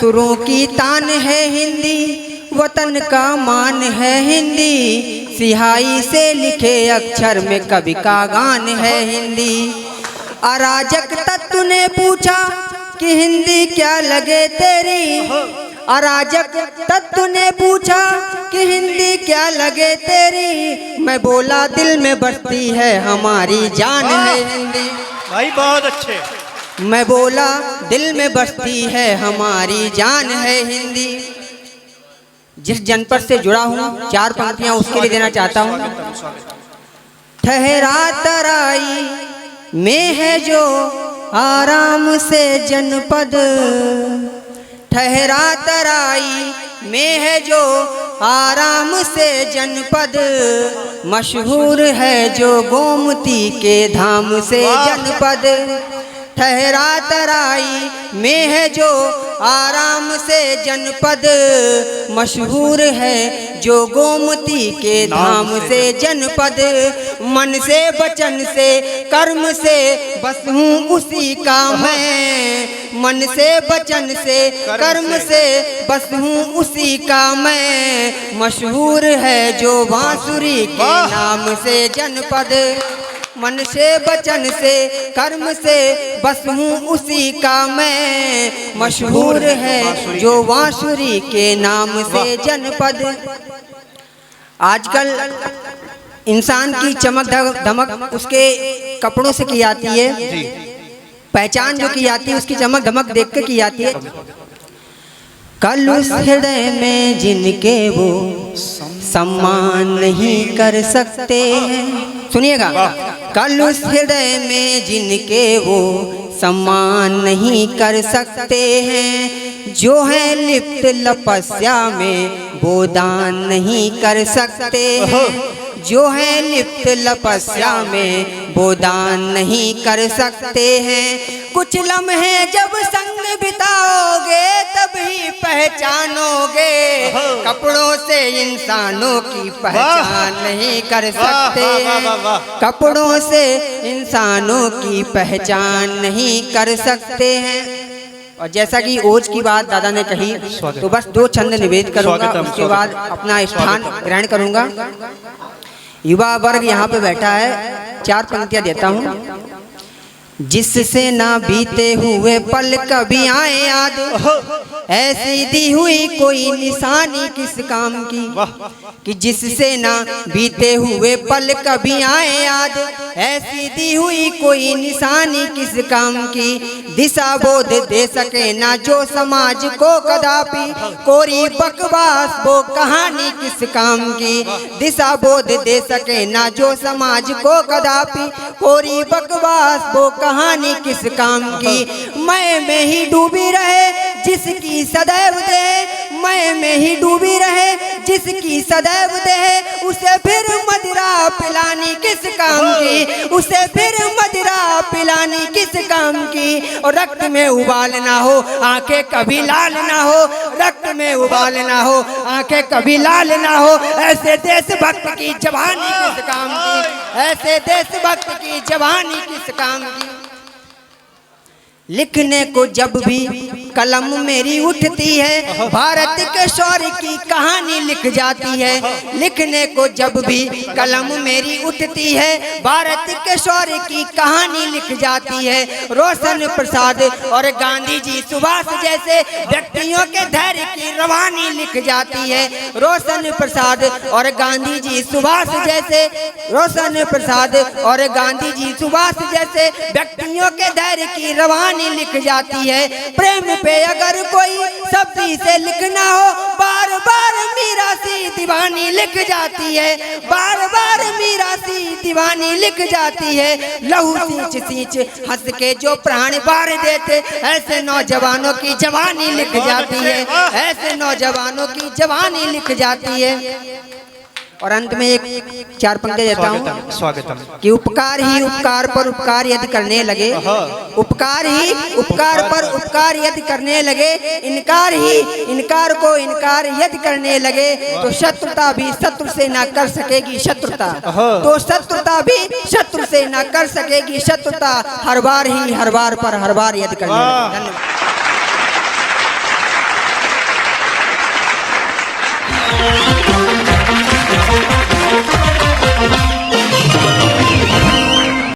सुरों की तान है हिंदी, वतन का मान है हिंदी, सिहाई से लिखे अक्षर में कवि का गान है हिंदी। अराजक तत्व ने पूछा कि हिंदी क्या लगे तेरी, अराजक तत्व ने पूछा कि हिंदी क्या लगे तेरी, मैं बोला दिल में बसती है हमारी जान है हिंदी। भाई बहुत अच्छे। मैं बोला दिल में बसती है हमारी जान है हिंदी। जिस जनपद से जुड़ा हूँ 4 पंक्तियाँ उसके लिए देना चाहता हूँ। ठहरा तराई में है जो आराम से जनपद, ठहरा तराई में है जो आराम से जनपद, मशहूर है जो गोमती के धाम से जनपद। ठहरा तराई में है जो आराम से जनपद, मशहूर है जो गोमती के धाम से जनपद। मन से वचन से कर्म से बस हूँ उसी का मैं, मन से वचन से कर्म से बस हूँ उसी का मैं, मशहूर है जो बांसुरी के नाम से जनपद। मन से वचन से कर्म से बस हूँ उसी का मैं, मशहूर है जो बांसुरी के नाम से जनपद। आजकल इंसान की चमक धमक उसके कपड़ों से की जाती है, पहचान जो की जाती है उसकी चमक धमक देख के की जाती है। कल उस हृदय में जिनके वो सम्मान नहीं कर सकते हैं, सुनिएगा, कल उस हृदय में जिनके वो सम्मान नहीं कर सकते हैं, जो है लिप्त लपस्या में वो दान नहीं कर सकते हैं, जो है लिप्त लपस्या में वो दान नहीं कर सकते हैं। कुछ लम्हे जब संग बिताओगे तभी पहचानोगे, कपड़ों से इंसानों की पहचान नहीं कर सकते, कपड़ों से इंसानों की पहचान नहीं कर सकते हैं। और जैसा कि ओज की बात दादा ने कही तो बस 2 छंद निवेद करूंगा, उसके बाद अपना स्थान ग्रहण करूंगा। युवा वर्ग यहाँ पे बैठा है, 4 पंक्तियाँ देता हूँ। जिससे ना बीते हुए पल कभी आए याद, ऐसी दी हुई कोई निशानी किस काम की, कि जिससे ना बीते हुए पल कभी आए याद, ऐसी दी हुई कोई निशानी किस काम की, दिशा बोध दे सके ना जो समाज को कदापि, कोरी बकवास वो कहानी किस काम की, दिशा बोध दे सके ना जो समाज को कदापि, कोरी बकवास वो कहानी किस काम की। मैं में ही डूबी रहे जिसकी सदैव दे, मैं में ही डूबी रहे जिसकी सदैव दे, उसे फिर मदिरा पिलानी किस काम की, उसे फिर मदिरा पिलानी किस काम की। और रक्त में उबाल ना हो आंखें कभी लाल ना हो, रक्त में उबाल ना हो आंखें कभी लाल ना हो, ऐसे देशभक्त की जवानी किस काम की, ऐसे देशभक्त की जवानी किस काम की। लिखने को जब भी कलम मेरी उठती है, भारत के शौर्य की कहानी लिख जाती है, लिखने को जब भी कलम मेरी उठती है, भारत के शौर्य की कहानी लिख जाती है। रोशन प्रसाद और गांधी जी सुभाष जैसे व्यक्तियों के धैर्य की रवानी लिख जाती है, रोशन प्रसाद और गांधी जी सुभाष जैसे, रोशन प्रसाद और गांधी जी सुभाष जैसे व्यक्तियों के धैर्य की रवानी लिख जाती है। प्रेम पे अगर कोई शब्दी से लिखना हो, बार बार मीरा सी दीवानी लिख जाती है, बार बार मीरा सी दीवानी लिख जाती है। लहू सींच सींच हंस के जो प्राण बार देते, ऐसे नौजवानों की जवानी लिख जाती है, ऐसे नौजवानों की जवानी लिख जाती है। और अंत में एक 4 पंक्ति देता हूँ, स्वागतम, कि उपकार ही उपकार पर उपकार यदि करने लगे, उपकार ही उपकार पर उपकार यदि करने लगे, इनकार ही इनकार को इनकार यदि करने लगे, तो शत्रुता भी शत्रु से ना कर सकेगी शत्रुता, तो शत्रु शत्रुता भी शत्रु से न कर सकेगी शत्रुता, हर बार पर हर बार याद करने लगे। धन्यवाद।